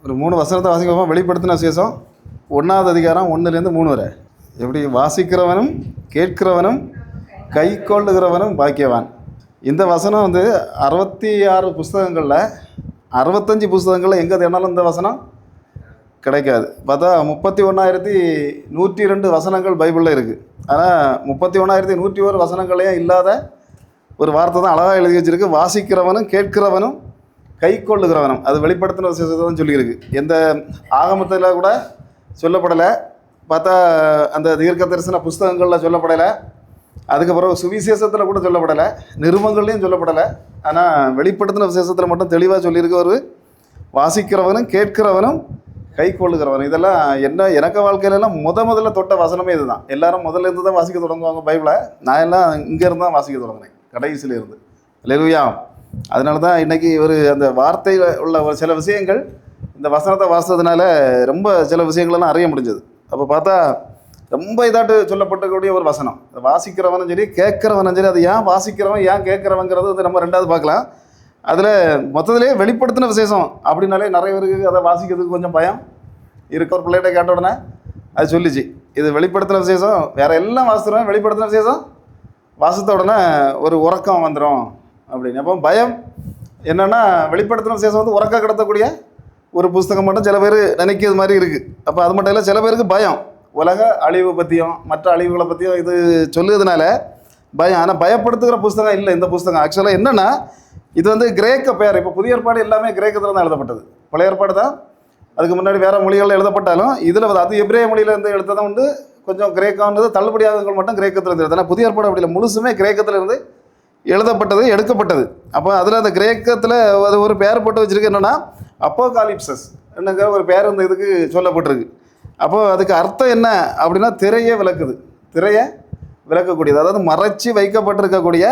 ஒரு 3 வசனத்தை வாசிக்கிறோமா? வெளிப்படுத்தின விசேஷம் 1வது அதிகாரம் 1லேருந்து 3 வரை. எப்படி? வாசிக்கிறவனும் கேட்கிறவனும் கை கொள்ளுகிறவனும் பாக்கியவான். இந்த வசனம் வந்து 66 புஸ்தகங்களில் 65 புஸ்தகங்களில் எங்கே தேடினாலும் இந்த வசனம் கிடைக்காது. பார்த்தா 31,102 வசனங்கள் பைபிளில் இருக்குது. ஆனால் 31,101 வசனங்களையும் இல்லாத ஒரு வார்த்தை தான் அழகாக எழுதி வச்சுருக்கு. வாசிக்கிறவனும் கேட்கிறவனும் கை கொள்ளுகிறவனும். அது வெளிப்படுத்தின விசேஷத்தை தான் சொல்லியிருக்கு. எந்த ஆகமத்தில் கூட சொல்லப்படலை. பார்த்தா அந்த தீர்க்க தரிசன புஸ்தகங்களில் சொல்லப்படலை. அதுக்கப்புறம் சுவிசேஷத்தில் கூட சொல்லப்படலை, நிருபங்கள்லையும் சொல்லப்படலை. ஆனால் வெளிப்படுத்தின விசேஷத்தில் மட்டும் தெளிவாக சொல்லியிருக்கு. ஒரு வாசிக்கிறவனும் கேட்கிறவனும் கை கொள்ளுகிறவன். இதெல்லாம் என்ன எனக்கு வாழ்க்கையிலலாம் முதல்ல தொட்ட வசனமே இதுதான். எல்லாரும் முதல்ல இருந்து தான் வாசிக்க தொடங்குவாங்க பைபிளை. நான் எல்லாம் இங்கேருந்து தான் வாசிக்க தொடங்கினேன், கடைசியில் இருந்து. அல்லேலூயா. அதனால தான் இன்றைக்கி ஒரு அந்த வார்த்தையில் உள்ள ஒரு சில விஷயங்கள் இந்த வசனத்தை வாசித்ததுனால ரொம்ப சில விஷயங்களெல்லாம் அறிய முடிஞ்சது. அப்போ பார்த்தா ரொம்ப இதாட்டு சொல்லப்பட்டக்கூடிய ஒரு வசனம். வாசிக்கிறவனும் சரி கேட்குறவனும் சரி, அது ஏன் வாசிக்கிறவன் ஏன் கேட்குறவங்கிறது வந்து நம்ம ரெண்டாவது பார்க்கலாம். அதில் மொத்தத்திலே வெளிப்படுத்தின விசேஷம் அப்படின்னாலே நிறைய பேருக்கு அதை வாசிக்கிறதுக்கு கொஞ்சம் பயம் இருக்க. ஒரு பிள்ளைகிட்ட கேட்ட உடனே அது சொல்லிச்சு, இது வெளிப்படுத்தின விசேஷம், வேறு எல்லாம் வாசித்துருவேன், வெளிப்படுத்தின விசேஷம் வாசித்த உடனே ஒரு உறக்கம் வந்துடும் அப்படின்னு. அப்போ பயம் என்னென்னா, வெளிப்படுத்தின விசேஷம் வந்து உறக்க கிடத்தக்கூடிய ஒரு புஸ்தகம் மட்டும் சில பேர் நினைக்கிறது மாதிரி இருக்குது. அப்போ அது மட்டும் இல்லை, சில பேருக்கு பயம் உலக அழிவு பற்றியும் மற்ற அழிவுகளை பற்றியும் இது சொல்லுறதுனால பயம். ஆனால் பயப்படுத்துகிற புஸ்தகம் இல்லை இந்த புஸ்தகம். ஆக்சுவலாக என்னென்னா, இது வந்து கிரேக்க பெயர். இப்போ புதிய ஏற்பாடு எல்லாமே கிரேக்கத்தில் தான் எழுதப்பட்டது. பழைய ஏற்பாடு தான் அதுக்கு முன்னாடி வேறு மொழிகளில் எழுதப்பட்டாலும் இதில் அது எபிரேய மொழியிலேருந்து எழுத்ததான் உண்டு. கொஞ்சம் கிரேக்கம்ன்றது தள்ளுபடியாகங்கள் மட்டும் கிரேக்கத்தில் இருந்து எழுதுனா, புதிய ஏற்பாடு அப்படி இல்லை, முழுசுமே கிரேக்கத்தில் இருந்து எழுதப்பட்டது, எடுக்கப்பட்டது. அப்போ அதில் அந்த கிரேக்கத்தில் அது ஒரு பெயர் போட்டு வச்சுருக்கு. என்னென்னா அப்போகாலிப்சஸ் என்னங்கிற ஒரு பெயர் இந்த இதுக்கு சொல்லப்பட்டிருக்கு. அப்போது அதுக்கு அர்த்தம் என்ன அப்படின்னா, திரையை விளக்குது, திரையை விளக்கக்கூடியது. அதாவது மறைச்சி வைக்கப்பட்டிருக்கக்கூடிய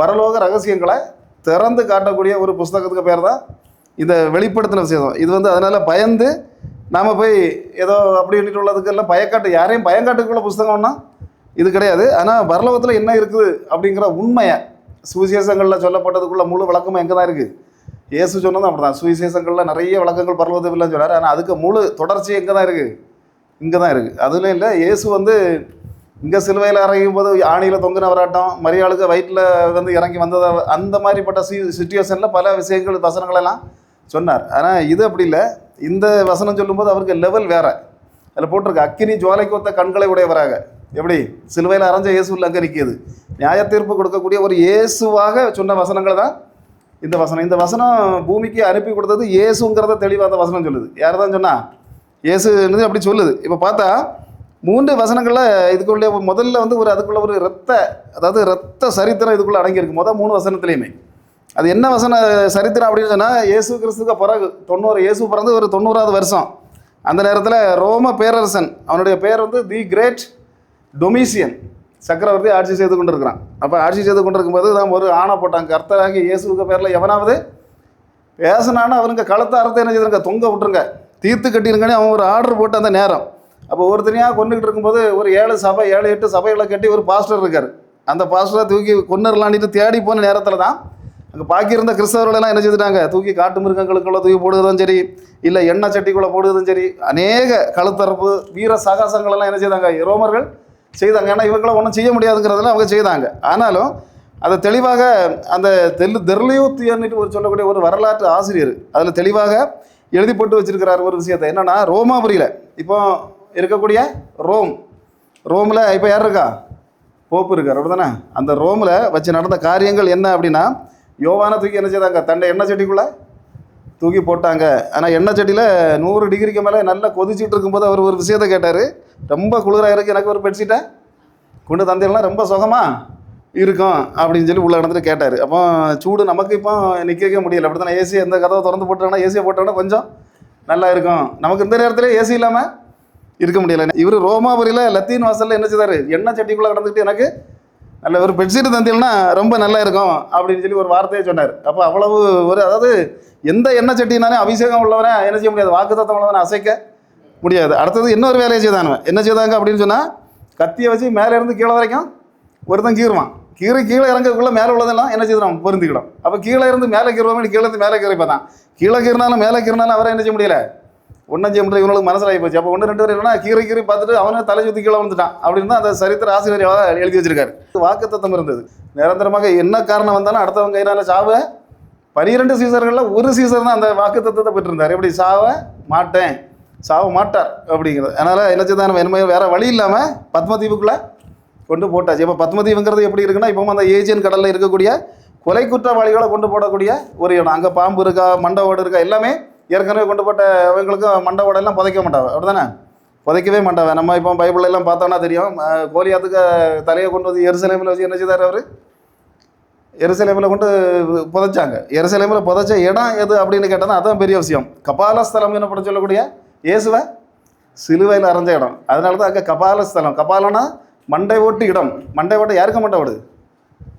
பரலோக ரகசியங்களை திறந்து காட்டக்கூடிய ஒரு புஸ்தகத்துக்கு பேர் தான் இந்த வெளிப்படுத்தின விசேஷம். இது வந்து அதனால் பயந்து நாம் போய் ஏதோ அப்படின்ட்டு உள்ளதுக்கெல்லாம் யாரையும் பயங்காட்டுக்குள்ள புஸ்தகம்னா இது கிடையாது. ஆனால் பரலோகத்தில் என்ன இருக்குது அப்படிங்கிற உண்மையை சுவிசேஷங்களில் சொல்லப்பட்டதுக்குள்ள முழு விளக்கமும் எங்கே தான் இருக்குது? இயேசு சொன்னதும் அப்படி தான். சுவிசேஷங்களில் நிறைய விளக்கங்கள் பரலோகத்தில் சொன்னார். ஆனால் அதுக்கு முழு தொடர்ச்சி எங்கே தான் இருக்குது? இங்கே தான் இருக்குது. அதுலேயும் இல்லை, இயேசு வந்து இங்கே சிலுவையில் இறங்கும் போது ஆணியில் தொங்குனவராட்டம், மரியாளுக்கு வயிற்றில் வந்து இறங்கி வந்ததை, அந்த மாதிரிப்பட்ட சிச்சுவேஷனில் பல விஷயங்கள் வசனங்களெல்லாம் சொன்னார். ஆனால் இது அப்படி இல்லை. இந்த வசனம் சொல்லும்போது அவருக்கு லெவல் வேறு. அதில் போட்டிருக்கு, அக்கினி ஜுவாலைக்கு ஒத்த கண்களை உடையவராக. எப்படி? சிலுவையில் அரைஞ்ச இயேசுவில் அங்கே நிற்கிது. நியாய தீர்ப்பு கொடுக்கக்கூடிய ஒரு இயேசுவாக சொன்ன வசனங்கள் தான் இந்த வசனம். இந்த வசனம் பூமிக்கு அனுப்பி கொடுத்தது இயேசுங்கிறத தெளிவாக அந்த வசனம் சொல்லுது. யார் தான் சொன்னால்? இயேசுன்னு அப்படி சொல்லுது. இப்போ பார்த்தா 3 வசனங்களில் இதுக்குள்ளே முதல்ல வந்து ஒரு அதுக்குள்ள ஒரு ரத்த சரித்திரம் இதுக்குள்ளே அடங்கியிருக்கு. 3 வசனத்துலேயுமே அது என்ன வசன சரித்திரம் அப்படின்னு சொன்னால், இயேசு கிறிஸ்துக்கு பிறகு 90, இயேசு பிறந்து ஒரு 90வது வருஷம். அந்த நேரத்தில் ரோம பேரரசன், அவனுடைய பேர் வந்து தி கிரேட் டொமிசியன் சக்கரவர்த்தி ஆட்சி செய்து கொண்டு இருக்கிறான். அப்போ ஆட்சி செய்து கொண்டு இருக்கும்போது தான் ஒரு ஆணை போட்டாங்க, கர்த்தராகி இயேசுக்கு பேரில் எவனாவது பேசினான்னு அவனுங்க கழுத்தை அறுத்து என்ன செய்திருங்க, தொங்க விட்டுருங்க, தீர்த்து கட்டிருங்கன்னு அவன் ஒரு ஆர்டர் போட்டு அந்த நேரம். அப்போ ஒருத்தனையாக கொண்டுகிட்டு இருக்கும்போது ஒரு 7 8 சபைகளை கட்டி ஒரு பாஸ்டர் இருக்கார். அந்த பாஸ்டரை தூக்கி கொண்டுலான்ட்டு தேடி போன நேரத்தில் தான் அங்கே பாக்கியிருந்த கிறிஸ்தவர்களெல்லாம் என்ன செய்துட்டாங்க, தூக்கி காட்டு மிருகங்களுக்குள்ள தூக்கி போடுவதும் சரி, இல்லை எண்ணெய் சட்டிக்குள்ளே போடுவதும் சரி, அநேக கழுத்தரப்பு வீர சாகசங்களெல்லாம் என்ன செய்தாங்க, ரோமர்கள் செய்தாங்க. ஏன்னா இவங்களை ஒன்றும் செய்ய முடியாதுங்கிறதெல்லாம் அவங்க செய்தாங்க. ஆனாலும் அதை தெளிவாக அந்த தெர்லியூத்தியன்ட்டு ஒரு சொல்லக்கூடிய ஒரு வரலாற்று ஆசிரியர் அதில் தெளிவாக எழுதி போட்டு வச்சிருக்கிறார் ஒரு விஷயத்தை. என்னென்னா, ரோமாபுரியில் இப்போ இருக்கக்கூடிய ரோமில் இப்போ யார் இருக்கா? போப்பு இருக்கார், அப்படி தானே? அந்த ரோமில் வச்சு நடந்த காரியங்கள் என்ன அப்படின்னா, யோவானை தூக்கி என்ன செய்தாங்க, தண்டை எண்ணெய் சட்டிக்குள்ளே தூக்கி போட்டாங்க. ஆனால் எண்ணெய் சட்டியில் 100 டிகிரிக்கு மேலே நல்லா கொதிச்சுட்டு இருக்கும்போது அவர் ஒரு விஷயத்தை கேட்டார். ரொம்ப குளிராக இருக்குது, எனக்கு ஒரு பெட்ஷீட்டை கொண்டு தந்தீங்கன்னா ரொம்ப சுகமாக இருக்கும் அப்படின்னு சொல்லி உள்ளே நடந்துட்டு கேட்டார். அப்போ சூடு நமக்கு இப்போ நிற்கவே முடியலை, அப்படி தானே? ஏசி எந்த கதவை திறந்து போட்டோன்னா, ஏசியை போட்டோன்னா கொஞ்சம் நல்லா இருக்கும். நமக்கு இந்த நேரத்தில் ஏசி இல்லாமல் இருக்க முடியலை. இவர் ரோமாபுரியில் லத்தீன் வாசலில் என்ன செய்தார், எண்ணெய் சட்டிக்குள்ளே கடந்துக்கிட்டு எனக்கு நல்ல ஒரு பெட்ஷீட்டு தந்தீங்கன்னா ரொம்ப நல்லா இருக்கும் அப்படின்னு சொல்லி ஒரு வார்த்தையை சொன்னார். அப்போ அவ்வளவு ஒரு, அதாவது எந்த எண்ணெய் சட்டினாலே அபிஷேகம் உள்ளவனே என்ன செய்ய முடியாது, வாக்குத்தத்தம் உள்ளவனை அசைக்க முடியாது. அடுத்தது இன்னொரு வேலையை செய்தானுவன். என்ன செய்தாங்க அப்படின்னு சொன்னால், கத்தியை வச்சு மேலே இருந்து கீழே வரைக்கும் ஒருத்தன் கீறுவான். கீழே இறங்கக்குள்ள மேலே உள்ளதெல்லாம் என்ன செய்யணும் பொருந்திக்கிடும். அப்போ கீழே இருந்து மேலே கீறுவோம், கீழே இருந்து மேலே கீறி பார்த்தான். கீழே கீறினாலும் அவரை என்ன செய்ய முடியல, ஒன்றும் செய்ய முடியல. இவங்களுக்கு மனசில் போச்சு. அப்போ 1 2 பேர் என்னன்னா கீறி பார்த்துட்டு அவனை தலை சுற்றி கீழே வந்துட்டான் அப்படின்னு தான் அந்த சரித்திர ஆசிரியர் எழுதி வச்சிருக்காரு. வாக்குத்தத்தம் இருந்தது நிரந்தரமாக. என்ன காரணம் வந்தாலும் அடுத்தவங்க கையினால சாவ 12 சீசர்களில் ஒரு சீசர் தான் அந்த வாக்குத்தத்தத்தை பெற்றிருந்தார். எப்படி சாவ மாட்டார் அப்படிங்கிறது. அதனால் என்ன செய்தான், என்ன வேறு வழி இல்லாமல் பத்மதீவுக்குள்ளே கொண்டு போட்டாச்சு. இப்போ பத்மதீவுங்கிறது எப்படி இருக்குன்னா, இப்போ அந்த ஏஜியன் கடலில் இருக்கக்கூடிய கொலை குற்றவாளிகளை கொண்டு போடக்கூடிய ஒரு இடம். அங்கே பாம்பு இருக்கா, மண்டவோடு இருக்கா, எல்லாமே ஏற்கனவே கொண்டு போட்ட அவங்களுக்கு மண்டவோடெல்லாம் புதைக்க மாட்டாங்க. அப்படி தானே, புதைக்கவே மாட்டாங்க. நம்ம இப்போ பைபிளெல்லாம் பார்த்தோன்னா தெரியும், கோலியாத்துக்கு தலையை கொண்டு வந்து எருசலேமில் வச்சு என்ன செய்தார் அவர், எருசலேமில் கொண்டு புதைச்சாங்க. எருசலேமில் புதைச்ச இடம் எது அப்படின்னு கேட்டால் அதான் பெரிய விஷயம். கபாலஸ்தலம் என்ன பண்ண சொல்லக்கூடிய இயேசுவை சிலுவையில் அரைஞ்ச இடம். அதனால தான் அங்கே கபாலஸ்தலம். கபாலனா மண்டை ஓட்டு இடம். மண்டை ஓட்டு யாருக்கு மண்டை ஓடு,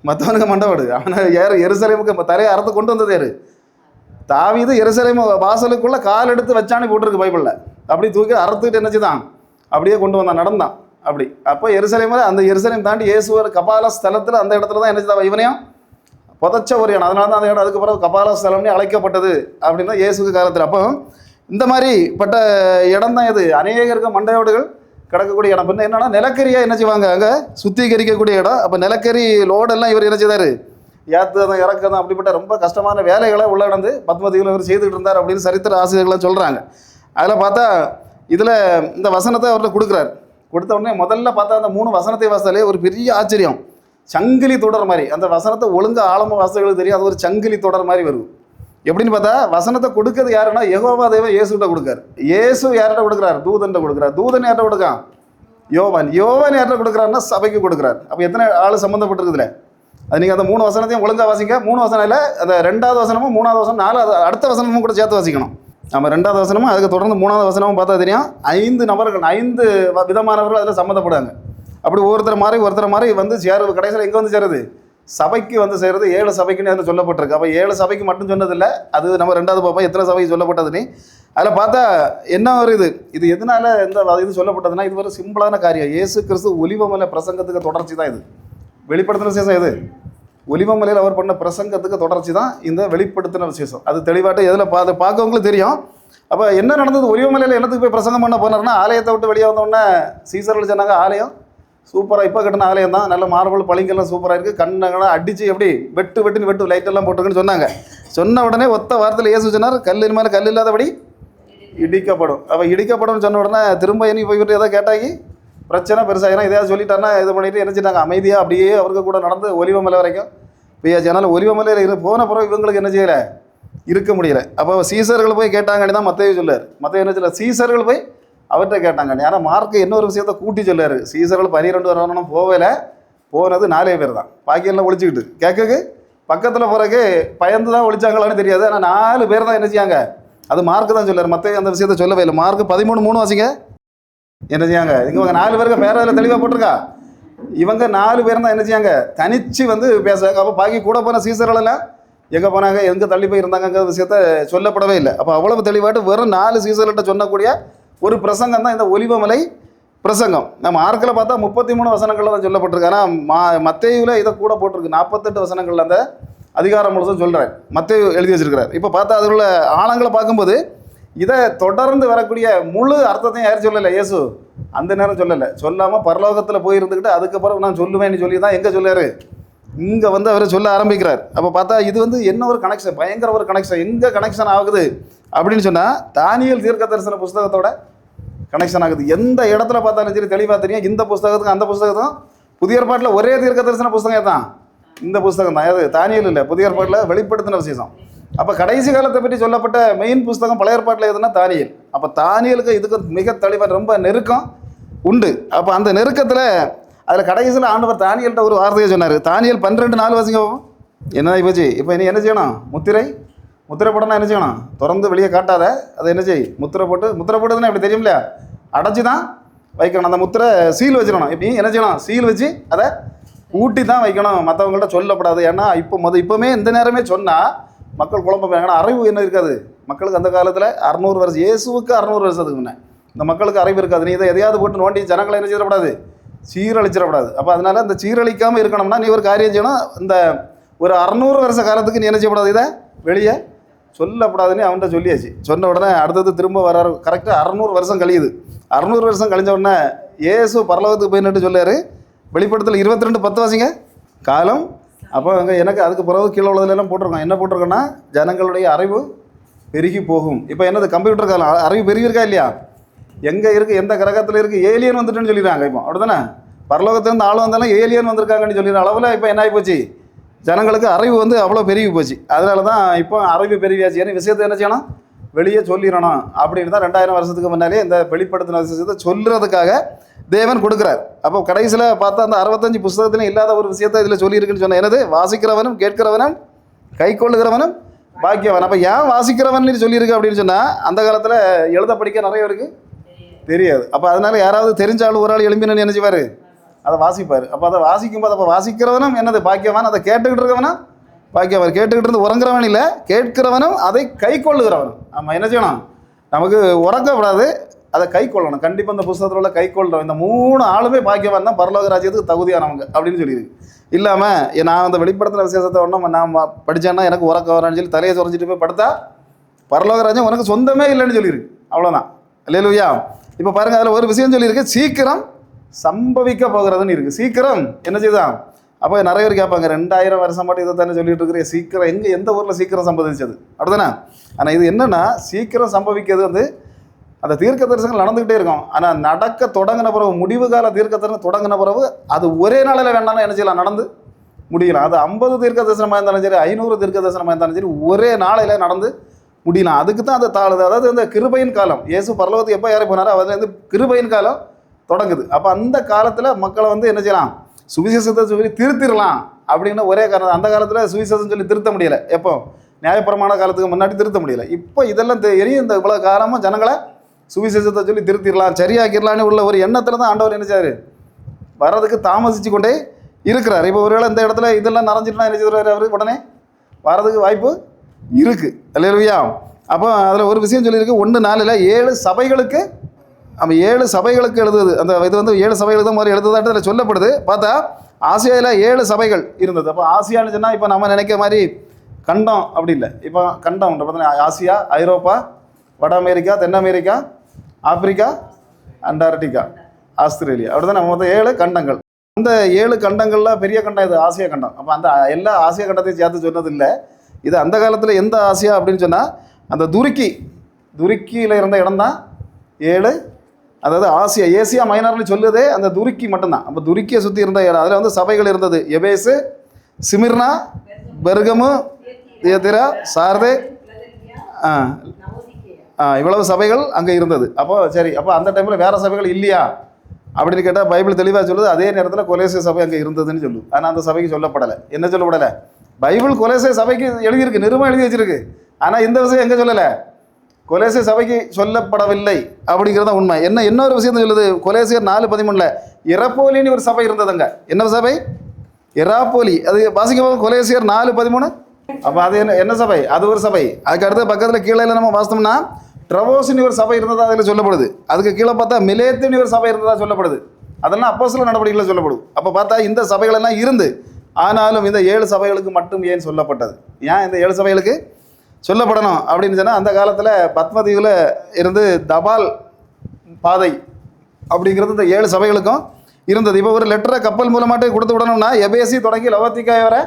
மற்றவனுக்கு மண்டை ஓடு. அவனை எருசலேமுக்கு தலையை அறுத்து கொண்டு வந்தது யாரு, தாவீது எருசலேம் வாசலுக்குள்ளே கால் எடுத்து வச்சானே போட்டிருக்கு பைபிளில். அப்படி தூக்கி அறுத்துக்கிட்டு என்னச்சுதான் அப்படியே கொண்டு வந்தான், நடந்தான் அப்படி. அப்போ எருசலேமில் அந்த எருசலேம் தாண்டி இயேசுவர் கபால ஸ்தலத்தில் அந்த இடத்துல தான் என்னச்சுதான் இவனையும் புதைச்ச ஒரு இடம். அதனால தான் அந்த இடம் அதுக்கு பிறகு கபால ஸ்தலம்னே அழைக்கப்பட்டது அப்படின்னா இயேசுக்கு காலத்தில். அப்போ இந்த மாதிரி பட்ட இடம் தான் இது. அநேகருக்கு மண்டையோடுகள் கிடக்கக்கூடிய இடம். பின்ன என்னன்னா நிலக்கரியாக என்ன செய்வாங்க, அங்கே சுத்திகரிக்கக்கூடிய இடம். அப்போ நிலக்கரி லோடெல்லாம் இவர் என்ன செய்தார், ஏற்றுதான் இறக்குதான், அப்படிப்பட்ட ரொம்ப கஷ்டமான வேலைகளை உள்ளடந்து பத்மதீவில் இவர் செய்துகிட்டு இருந்தார் அப்படின்னு சரித்திர ஆசிரியர்கள்லாம் சொல்கிறாங்க. அதில் பார்த்தா இதில் இந்த வசனத்தை அவர்கிட்ட கொடுக்குறாரு. கொடுத்த உடனே முதல்ல பார்த்தா அந்த 3 வசனத்தை வாசித்தாலே ஒரு பெரிய ஆச்சரியம். சங்கிலி தொடர் மாதிரி. அந்த வசனத்தை ஒழுங்காக ஆழமாக வாசகர்களுக்கு தெரியும், அது ஒரு சங்கிலி தொடர் மாதிரி வருது. எப்படின்னு பார்த்தா வசனத்தை கொடுக்கறது யாருன்னா யெகோவா தேவன் இயேசுகிட்ட கொடுக்காரு. இயேசு யார்கிட்ட கொடுக்குறாரு, தூதன்கிட்ட கொடுக்குறாரு. தூதன் யார்கிட்ட கொடுக்கான், யோவான் யார்கிட்ட கொடுக்குறாருன்னா சபைக்கு கொடுக்குறாரு. அப்போ எத்தனை ஆள் சம்மந்தப்பட்டிருக்குதுல, அது நீங்கள் அந்த 3 வசனத்தையும் ஒழுங்காக வாசிங்க. 3 வசனம் இல்லை, அந்த 2வது வசனமும் 3வது வசனம் 4வது அடுத்த வசனமும் கூட சேர்த்து வாசிக்கணும். நம்ம 2வது வசனமும் அதுக்கு தொடர்ந்து 3வது வசனமும் பார்த்தா தெரியும். 5 நபர்கள் 5 விதமானவர்கள் அதில் சம்மந்தப்படுவாங்க. அப்படி ஒருத்தர் மாதிரி வந்து சேருது. கடைசியில் எங்கே வந்து சேருது, சபைக்கு வந்து சேருது. 7 சபைக்குன்னு அதில் சொல்லப்பட்டிருக்கு. அப்போ 7 சபைக்கு மட்டும் சொன்னதில்லை, அது நம்ம 2வது பார்ப்போம் எத்தனை சபைக்கு சொல்லப்பட்டதுன்னு. அதில் பார்த்தா என்ன ஒரு இது எதனால இந்த இது சொல்லப்பட்டதுன்னா, இது ஒரு சிம்பிளான காரியம். இயேசு கிறிஸ்து ஒலிவமலை பிரசங்கத்துக்கு தொடர்ச்சி தான் இது. வெளிப்படுத்தின விசேஷம் எது, ஒலிவமலையில் அவர் பண்ண பிரசங்கத்துக்கு தொடர்ச்சி தான் இந்த வெளிப்படுத்தின விசேஷம். அது தெளிவாட்டு எதில் பார்க்கவங்களுக்கு தெரியும். அப்போ என்ன நடந்தது, ஒலிவமலையில் என்னத்துக்கு போய் பிரசங்கம் பண்ண போனார்னா, ஆலயத்தை விட்டு வெளியே வந்தோடனே சீசர்கள் சொன்னாங்க, ஆலயம் சூப்பராக இப்போ கட்டின ஆலயம் தான், நல்ல மார்பிள் பளிங்கெல்லாம் சூப்பராக இருக்குது, கண்ணெல்லாம் அடித்து எப்படி வெட்டு லைட்டெல்லாம் போட்டுருக்குன்னு சொன்னாங்க. சொன்ன உடனே ஒத்த வாரத்தில் இயேசு சொன்னார், கல்லின் மேலே கல் இல்லாதபடி இடிக்கப்படும். அப்போ இடிக்கப்படும் சொன்ன உடனே திரும்ப இனி போய்விட்டு எதாவது கேட்டாக்கி பிரச்சனை பெருசாக எதையாவது சொல்லிட்டாருன்னா இது பண்ணிட்டு என்ன செஞ்சாங்க, அமைதியாக அப்படியே அவருக்கு கூட நடந்து ஒலிவமலை வரைக்கும் போயாச்சு. அதனால் ஒலிவமலையில் போன பிறகு இவங்களுக்கு என்ன செய்யலை, இருக்க முடியலை. அப்போ சீசர்கள் போய் கேட்டாங்கன்னு தான் மத்தேயு சொல்லார். மத்தேயு என்ன சொல்ல, சீசர்கள் போய் அவர்கிட்ட கேட்டாங்க. ஏன்னா மார்க்கு இன்னொரு விஷயத்த கூட்டி சொல்லார். சீசர்கள் 12 வரணும் போகலை, போனது 4 பேர் தான். பாக்கியெல்லாம் ஒழிச்சிக்கிட்டு கேட்குக்கு பக்கத்தில் பிறகு பயந்து தான் ஒழிச்சாங்களான்னு தெரியாது. ஆனால் 4 பேர் தான் என்ன செய்யாங்க, அது மார்க்கு தான் சொல்லார். மத்தேயு அந்த விஷயத்த சொல்லவே இல்லை. மார்க்கு 13:3 வாசிங்க. என்ன செய்யாங்க, இவங்க 4 பேருக்கு பேர் அதில் தெளிவாக போட்டிருக்கா. இவங்க 4 பேர் தான் என்ன செய்யாங்க, தனிச்சு வந்து பேசுவாங்க. அப்போ பாக்கி கூட போன சீசர்களெல்லாம் எங்கே போனாங்க, எங்கே தள்ளி போய் இருந்தாங்கிற விஷயத்த சொல்லப்படவே இல்லை. அப்போ அவ்வளவு தெளிவாட்டு வெறும் 4 சீசர்கள்ட்ட சொன்னக்கூடிய ஒரு பிரசங்கம் தான் இந்த ஒலிவமலை பிரசங்கம். நம்ம மார்க்கில் பார்த்தா 33 வசனங்களில் தான் சொல்லப்பட்டிருக்கு. ஆனால் மத்தேயுவில் இதை கூட போட்டிருக்கு, 48 வசனங்களில் அந்த அதிகாரம் முழுசும் சொல்கிறார், மத்தேயு எழுதி வச்சிருக்கிறார். இப்போ பார்த்தா அதில் உள்ள ஆழங்களை பார்க்கும்போது இதை தொடர்ந்து வரக்கூடிய முழு அர்த்தத்தையும் யாரும் சொல்லலை, இயேசு அந்த நேரம் சொல்லலை. சொல்லாமல் பரலோகத்தில் போயிருந்துக்கிட்டு அதுக்கப்புறம் நான் சொல்லுவேன்னு சொல்லி தான் எங்கே சொல்லாரு, இங்கே வந்து அவர் சொல்ல ஆரம்பிக்கிறார். அப்போ பார்த்தா இது வந்து என்ன ஒரு கனெக்ஷன், பயங்கர ஒரு கனெக்ஷன். எங்கே கனெக்ஷன் ஆகுது அப்படின்னு சொன்னால் தானியேல் தீர்க்க தரிசன புஸ்தகத்தோட கனெக்ஷன் ஆகுது. எந்த இடத்துல பார்த்தாலும் சரி தெளிவாக தெரியும், இந்த புஸ்தகத்துக்கும் அந்த புஸ்தகத்துக்கும் புதிய ஏற்பாட்டில் ஒரே தீர்க்க தரிசன புஸ்தகம் தான் இந்த புஸ்தகம் தான். அது தானியேல் இல்லை, புதிய ஏற்பாட்டில் வெளிப்படுத்தின விசேஷம். அப்போ கடைசி காலத்தை பற்றி சொல்லப்பட்ட மெயின் புஸ்தகம் பழைய ஏற்பாட்டில் எதுனா தானியேல். அப்போ தானியலுக்கு இதுக்கு மிக தெளிவாக ரொம்ப நெருக்கம் உண்டு. அப்போ அந்த நெருக்கத்தில் அதில் கடைசியில் ஆண்டவர் தானியல்கிட்ட ஒரு வார்த்தையை சொன்னார். தானியல் 12:4 வாசிங்க. என்ன போச்சு, இப்போ இனி என்ன செய்யணும், முத்திரை போடனா என்ன செய்யணும், திறந்து வெளியே காட்டாத, அதை என்ன செய், முத்திரை போட்டதுன்னா எப்படி தெரியும்ல, அடைச்சி தான் வைக்கணும். அந்த முத்திரை சீல் வச்சிடணும். இப்படி என்ன செய்யணும், சீல் வச்சு அதை ஊட்டி தான் வைக்கணும், மற்றவங்கள்ட்ட சொல்லப்படாது. ஏன்னா இப்போவுமே இந்த நேரமே சொன்னால் மக்கள் குழப்பம். ஏன்னா அறிவு என்ன இருக்காது மக்களுக்கு. அந்த காலத்தில் 600 வருஷம், இயேசுவுக்கு 600 வருஷத்துக்கு முன்னே இந்த மக்களுக்கு அறிவு இருக்காது. நீ இதை எதையாவது போட்டு நோண்டி ஜனங்களை என்ன செய்யக்கூடாது, சீரழிச்சிடக்கூடாது. அப்போ அதனால் இந்த சீரழிக்காமல் இருக்கணும்னா நீ ஒரு காரியம் செய்யணும். இந்த ஒரு 600 வருஷ காலத்துக்கு நீ என்ன செய்யக்கூடாது, இதை வெளியே சொல்லக்கூடாதுன்னு அவன்கிட்ட சொல்லியாச்சு. சொன்ன உடனே அடுத்தது திரும்ப வர்றாரு. கரெக்டாக 600 வருஷம் கழியுது. 600 வருஷம் கழிஞ்ச உடனே இயேசு பரலோகத்துக்கு போயிட்டு சொல்லாரு. வெளிப்படுத்தல் 22:10 வாசிங்க. காலம் அப்போ அங்கே எனக்கு அதுக்கு பிறகு கீழே உள்ளதுலாம் போட்டிருக்கோம். என்ன போட்டிருக்கோன்னா ஜனங்களுடைய அறிவு பெருகி போகும். இப்போ என்னது கம்ப்யூட்டர் காலம், அறிவு பெருகிருக்கா இல்லையா? எங்கே இருக்குது, எந்த கிரகத்தில் இருக்குது, ஏலியன் வந்துட்டுன்னு சொல்லிடுறாங்க. இப்போ அப்படி தானே, பரலோகத்துலேருந்து ஆள் வந்தாலும் ஏலியன் வந்திருக்காங்கன்னு சொல்லிடுற அளவில் இப்போ என்ன ஆகி போச்சு, ஜனங்களுக்கு அறிவு வந்து அவ்வளோ பெருகி போச்சு. அதனால தான் இப்போ அறிவு பெருகியாச்சு. ஏன்னா விஷயத்தை என்ன செய்யணும், வெளியே சொல்லிடணும் அப்படின்னு தான் 2000 வருஷத்துக்கு முன்னாலே இந்த வெளிப்படுத்தின விஷயத்தை சொல்கிறதுக்காக தேவன் கொடுக்குறார். அப்போ கடைசியில் பார்த்தா அந்த 65 புஸ்தகத்திலும் இல்லாத ஒரு விஷயத்தை இதில் சொல்லியிருக்குன்னு சொன்னால் என்னது, வாசிக்கிறவனும் கேட்கிறவனும் கை கொள்ளுகிறவனும் பாக்கியவன். அப்போ ஏன் வாசிக்கிறவன் சொல்லியிருக்கு அப்படின்னு சொன்னால் அந்த காலத்தில் எழுத படிக்க நிறைய பேருக்கு தெரியாது. அப்போ அதனால யாராவது தெரிஞ்சாலும் ஒரு ஆள் எழும்பினு நினைச்சுவார், அதை வாசிப்பார். அப்போ அதை வாசிக்கும்போது அப்போ வாசிக்கிறவனும் என்னது பாக்கியவான், அதை கேட்டுக்கிட்டு இருக்கவனும் பாக்கியவான். கேட்டுக்கிட்டு இருந்து உறங்குறவன் இல்லை, கேட்கிறவனும் அதை கை கொள்ளுகிறவனும். நம்ம என்ன செய்யணும், நமக்கு உறங்கக்கூடாது, அதை கை கொள்ளணும். கண்டிப்பாக இந்த புத்தகத்தில் உள்ள கை கொள்கிறோம் இந்த 3 ஆளுமே பாக்கியவான் தான் பரலோக ராஜ்யத்துக்கு தகுதியானவங்க அப்படின்னு சொல்லியிருக்கு. இல்லாமல் நான் அந்த வெளிப்படுத்தின விசேஷத்தை ஒன்றும் நான் படித்தேன்னா எனக்கு உறக்க வரான்னு சொல்லி தலையை சொரைஞ்சிட்டு போய் படுத்தா பரலோக ராஜ்யம் உனக்கு சொந்தமே இல்லைன்னு சொல்லியிருக்கு. அவ்வளோதான். அல்லேலூயா. இப்போ பாருங்கள், அதில் ஒரு விஷயம் சொல்லியிருக்கு, சீக்கிரம் சம்பவிக்க போகிறதுன்னு இருக்குது. சீக்கிரம் என்ன செய்தான். அப்போ நிறைய பேர் கேட்பாங்க, 2000 வருஷம் மட்டும் இதை தானே சொல்லிட்டு இருக்கிற, சீக்கிரம் எங்கே, எந்த ஊரில் சீக்கிரம் சம்பவிச்சது அப்படிதானே? ஆனால் இது என்னென்னா, சீக்கிரம் சம்பவிக்கிறது வந்து அந்த தீர்க்க தரிசனங்கள் நடந்துக்கிட்டே இருக்கும். ஆனால் நடக்க தொடங்கின பிறகு, முடிவு கால தீர்க்க தரிசனம் தொடங்கின பிறகு அது ஒரே நாளில் வேண்டாம்னா என்ன செய்யலாம், நடந்து முடியலாம். அது 50 தீர்க்க தரிசனமாக இருந்தாலும் சரி, 500 தீர்க்க தரிசனமாக இருந்தாலும் சரி, ஒரே நாளில் நடந்து முடியலாம். அதுக்கு தான் அது தாழுது. அதாவது இந்த கிருபையின் காலம், இயேசு பரலோகத்துக்கு எப்போ ஏறி போனாரோ அதுலேருந்து கிருபையின் காலம் தொடங்குது. அப்போ அந்த காலத்தில் மக்களை வந்து என்ன செய்யலாம், சுவிசேஷத்தை சொல்லி திருத்திடலாம் அப்படின்னு ஒரே காரணம். அந்த காலத்தில் சுவிசேஷம் சொல்லி திருத்த முடியலை. எப்போ, நியாயப்பிரமாண காலத்துக்கு முன்னாடி திருத்த முடியலை. இப்போ இதெல்லாம் தெரியும். இந்த இவ்வளோ காலமாக ஜனங்களை சுவிசேஷத்தை சொல்லி திருத்திடலாம், சரியாக்கிடலான்னு உள்ள ஒரு எண்ணத்தில் தான் ஆண்டவர் நினைச்சாரு வர்றதுக்கு தாமசித்து கொண்டே இருக்கிறார். இப்போ ஒருவேளை இந்த இடத்துல இதெல்லாம் நிறைஞ்சிட்டுனா என்ன செய்வார், அவர் உடனே வர்றதுக்கு வாய்ப்பு இருக்குது. அல்லேலூயா. அப்போ அதில் ஒரு விஷயம் சொல்லியிருக்கு, 1:4 7 சபைகளுக்கு, நம்ம 7 சபைகளுக்கு எழுதுது. அந்த இது வந்து 7 சபைகளுக்கு தான் மாதிரி எழுதுதாட்டு அதில் சொல்லப்படுது. பார்த்தா ஆசியாவில் 7 சபைகள் இருந்தது. அப்போ ஆசியான்னு சொன்னால் இப்போ நம்ம நினைக்கிற மாதிரி கண்டம் அப்படி இல்லை. இப்போ கண்டம் பார்த்தீங்கன்னா ஆசியா, ஐரோப்பா, வட அமெரிக்கா, தென் அமெரிக்கா, ஆப்பிரிக்கா, அண்டார்டிகா, ஆஸ்திரேலியா, அப்படி தான் நம்ம மொத்தம் 7 கண்டங்கள். அந்த 7 கண்டங்களில் பெரிய கண்டம் இது ஆசியா கண்டம். அப்போ அந்த எல்லா ஆசியா கண்டத்தையும் சேர்த்து சொன்னது இல்லை. இது அந்த காலத்தில் எந்த ஆசியா அப்படின்னு சொன்னால் அந்த துருக்கியில் இருந்த இடம் தான் 7, அதாவது ஆசியா, ஏசியா மைனர்னு சொல்லுதே அந்த துருக்கி மட்டும்தான். அப்போ துருக்கியை சுற்றி இருந்த இடம், அதில் வந்து சபைகள் இருந்தது. எபேசு, சிமிர்னா, பெர்கமு, தியத்திரா, சார்தே, இவ்வளவு சபைகள் அங்கே இருந்தது. அப்போ சரி, அப்போ அந்த டைமில் வேறு சபைகள் இல்லையா அப்படின்னு கேட்டால் பைபிள் தெளிவாக சொல்லுது. அதே நேரத்தில் கொலேசிய சபை அங்கே இருந்ததுன்னு சொல்லுது. ஆனால் அந்த சபைக்கு சொல்லப்படலை. என்ன சொல்லப்படலை, பைபிள் கொலேசிய சபைக்கு எழுதியிருக்கு, நிருபம் எழுதி வச்சிருக்கு. ஆனால் இந்த விஷயம் எங்கே சொல்லலை, கொலேசிய சபைக்கு சொல்லப்படவில்லை அப்படிங்கிறத உண்மை. இன்னொரு விஷயத்தை சொல்லுது, கொலேசியர் 4:13 எராப்போலின்னு ஒரு சபை இருந்ததுங்க. என்ன சபை, எராப்போலி. அது வாசிக்க கொலேசியர் 4:13. அப்போ அது என்ன சபை, அது ஒரு சபை. அதுக்கு அடுத்த பக்கத்தில் கீழே நம்ம வாசித்தோம்னா ட்ரவோஸ்னு ஒரு சபை இருந்ததா அதில் சொல்லப்படுது. அதுக்கு கீழே பார்த்தா மிலேத்துன்னு ஒரு சபை இருந்ததா சொல்லப்படுது. அதெல்லாம் அப்போஸ்தல நடவடிக்கைகளில் சொல்லப்படுது. அப்போ பார்த்தா இந்த சபைகளெல்லாம் இருந்து, ஆனாலும் இந்த 7 சபைகளுக்கு மட்டும் ஏன் சொல்லப்பட்டது, ஏன் இந்த 7 சபைகளுக்கு சொல்லப்படணும் அப்படின்னு சொன்னால், அந்த காலத்தில் பத்மதீவில் இருந்து தபால் பாதை அப்படிங்கிறது இந்த 7 சபைகளுக்கும் இருந்தது. இப்போ ஒரு லெட்டரை கப்பல் மூலமாட்டே கொடுத்து விடணும்னா எபேசி தொடங்கி லவோதிக்கா வரை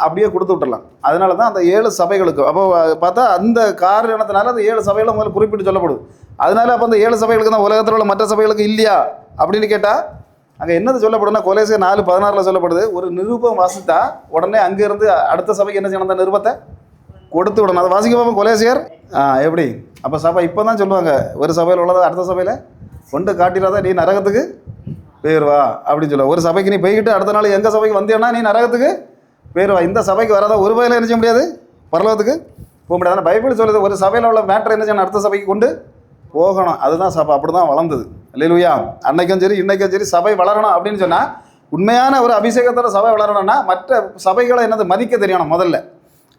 அப்படியே கொடுத்து விட்டுடலாம். அதனால தான் அந்த 7 சபைகளுக்கும். அப்போ பார்த்தா அந்த காரணத்தினால அந்த 7 சபைகளும் முதல்ல குறிப்பிட்டு சொல்லப்படுது. அதனால அப்போ அந்த 7 சபைகளுக்கு தான் உலகத்தில் உள்ள மற்ற சபைகளுக்கு இல்லையா அப்படின்னு கேட்டால் அங்கே என்னது சொல்லப்படுதுன்னா, கொலேசியர் 4:16 சொல்லப்படுது, ஒரு நிருபம் வாசித்தா உடனே அங்கேருந்து அடுத்த சபைக்கு என்ன செய்யணும், அந்த நிருபத்தை கொடுத்து விடணும். அதை வாசிக்க பார்ப்போம். கொலேசியர் எப்படி அப்போ சபை இப்போ தான் சொல்லுவாங்க, ஒரு சபையில் உள்ளதை அடுத்த சபையில் கொண்டு காட்டிடாத நீ நரகத்துக்கு போயிடுவா அப்படின்னு சொல்லுவாங்க. ஒரு சபைக்கு நீ போய்கிட்டு அடுத்த நாள் எங்கள் சபைக்கு வந்தேன்னா நீ நரகத்துக்கு போயிடுவா. இந்த சபைக்கு வராத ஒரு பையில என்ன செய்ய முடியாது, பரலோகத்துக்கு போக முடியாது. ஆனால் பைபிள் சொல்லுது, ஒரு சபையில் உள்ள மேட்டரை என்ன செய்யணும், அடுத்த சபைக்கு கொண்டு போகணும். அதுதான் சபை. அப்படி தான் வளர்ந்தது. அல்லேலூயா. அன்னைக்கும் சரி இன்னைக்கும் சரி சபை வளரணும் அப்படின்னு சொன்னால், உண்மையான ஒரு அபிஷேகத்தோட சபை வளரணும்னா மற்ற சபைகளை என்னது மதிக்க தெரியணும் முதல்ல.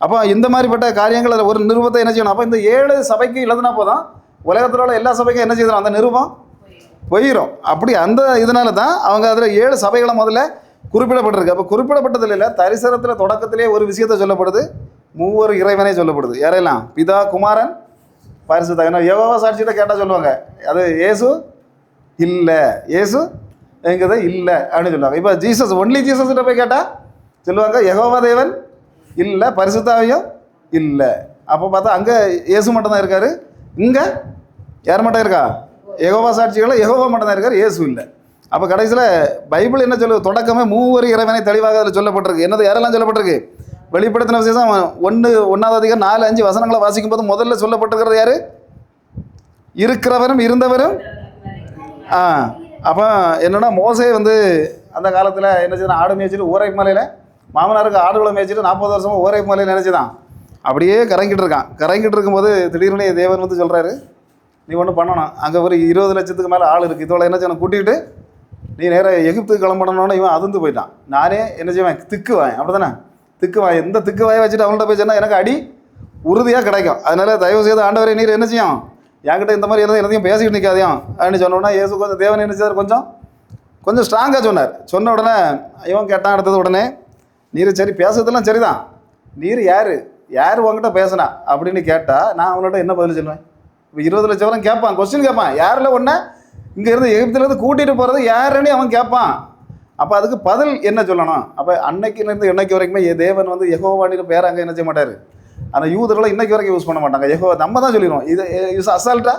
அப்போ இந்த மாதிரிப்பட்ட காரியங்கள் ஒரு நிருபத்தை என்ன செய்யணும். அப்போ இந்த 7 சபைக்கு எழுதுனா போதும், உலகத்தில் உள்ள எல்லா சபைக்கும் என்ன செய்யணும், அந்த நிருபம் போயிடும். அப்படி அந்த இதனால தான் அவங்க அதில் 7 சபைகளை முதல்ல குறிப்பிடப்பட்டிருக்கு. அப்போ குறிப்பிடப்பட்டதில் இல்லை, தரிசனத்தில் தொடக்கத்திலே ஒரு விஷயத்தை சொல்லப்படுது, மூவர் இறைவனே சொல்லப்படுது. யாரெல்லாம்? பிதா, குமாரன், பரிசுத்த. ஏன்னா யெகோவா சாட்சியிட்ட கேட்டால் சொல்லுவாங்க, அது இயேசு இல்லை, இயேசு எங்கிறது இல்லை அப்படின்னு சொல்லுவாங்க. இப்போ ஜீசஸ், ஒன்லி ஜீசஸ்கிட்ட போய் கேட்டால் சொல்லுவாங்க யெகோவா தேவன் இல்லை, பரிசுத்தாவியும் இல்லை. அப்போ பார்த்தா அங்கே இயேசு மட்டும்தான் இருக்காரு, இங்கே யார் மட்டும் இருக்கா? யெகோவா சாட்சிகளை யெகோவா மட்டும்தான் இருக்கார், இயேசு இல்லை. அப்போ கடைசியில் பைபிள் என்ன சொல்லுது? தொடக்கமே மூவர் இறைவனை தெளிவாக அதில் சொல்லப்பட்டிருக்கு. என்னது யாரெல்லாம் சொல்லப்பட்டிருக்கு? வெளிப்படுத்தின விசேஷம் 1 அதிகாரம் 4-5 வசனங்களை வாசிக்கும் போது முதல்ல சொல்லப்பட்டிருக்கிறது யாரு? இருக்கிறவரும் இருந்தவரும். அப்போ என்னன்னா, மோசே வந்து அந்த காலத்தில் என்ன செய்யணும், ஆடு மேய்ச்சிட்டு ஊரை மலையில், மாமனாருக்கு ஆடுகளை மேய்ச்சிட்டு 40 வருஷமாக ஊரை மலையில் நினைச்சுதான் அப்படியே கறங்கிட்டு இருக்கான். கறங்கிட்டு இருக்கும்போது திடீர்னு தேவன் வந்து சொல்கிறாரு, நீ ஒன்று பண்ணணும், அங்கே ஒரு 20 லட்சத்துக்கு மேலே ஆள் இருக்குது, இதோட என்ன செய்யணும், கூட்டிகிட்டு நீ நேராக எகிப்துக்கு கிளம்பணுன்னு இவன் அதிர்ந்து போயிட்டான். நானே என்ன செய்வேன், திக்குவாயன், அப்படி தானே திக்குவாய், எந்த திக்குவாயை வச்சுட்டு அவங்கள்ட்ட போய் சொன்னால் எனக்கு அடி உறுதியாக கிடைக்கும். அதனால் தயவு செய்து ஆண்டவரை நீர் என்ன செய்யும், என்கிட்ட இந்த மாதிரி இருந்தால் எல்லாத்தையும் பேசிக்கிட்டு நிற்காதையும் அப்படின்னு சொன்னோன்னா, இயேசு கொஞ்சம் தேவன் என்ன செய்தார், கொஞ்சம் ஸ்ட்ராங்காக சொன்னார். சொன்ன உடனே இவன் கேட்டான், அடுத்தது உடனே நீர் சரி பேசுறதுலாம் சரிதான், நீர் யார் உங்ககிட்ட பேசினா அப்படின்னு கேட்டால் நான் அவங்கள்ட்ட என்ன பதில் சொல்லுவேன்? இப்போ 20 லட்சம் வரும் கேட்பான், கொஸ்டின் கேட்பான், யாரில் ஒன்று இங்கேருந்து எகிப்துலேருந்து கூட்டிகிட்டு போகிறது யாருன்னு அவன் கேட்பான். அப்போ அதுக்கு பதில் என்ன சொல்லணும்? அப்போ அன்னைக்குலேருந்து இன்னைக்கு வரைக்குமே தேவன் வந்து யெகோவான்னு பேர் அங்கே என்ன செய்ய மாட்டார். ஆனால் யூதர்களை இன்னைக்கு வரைக்கும் யூஸ் பண்ண மாட்டாங்க. யெகோவா நம்ம தான் சொல்லிடுவோம், இது யூஸ் அசால்ட்டா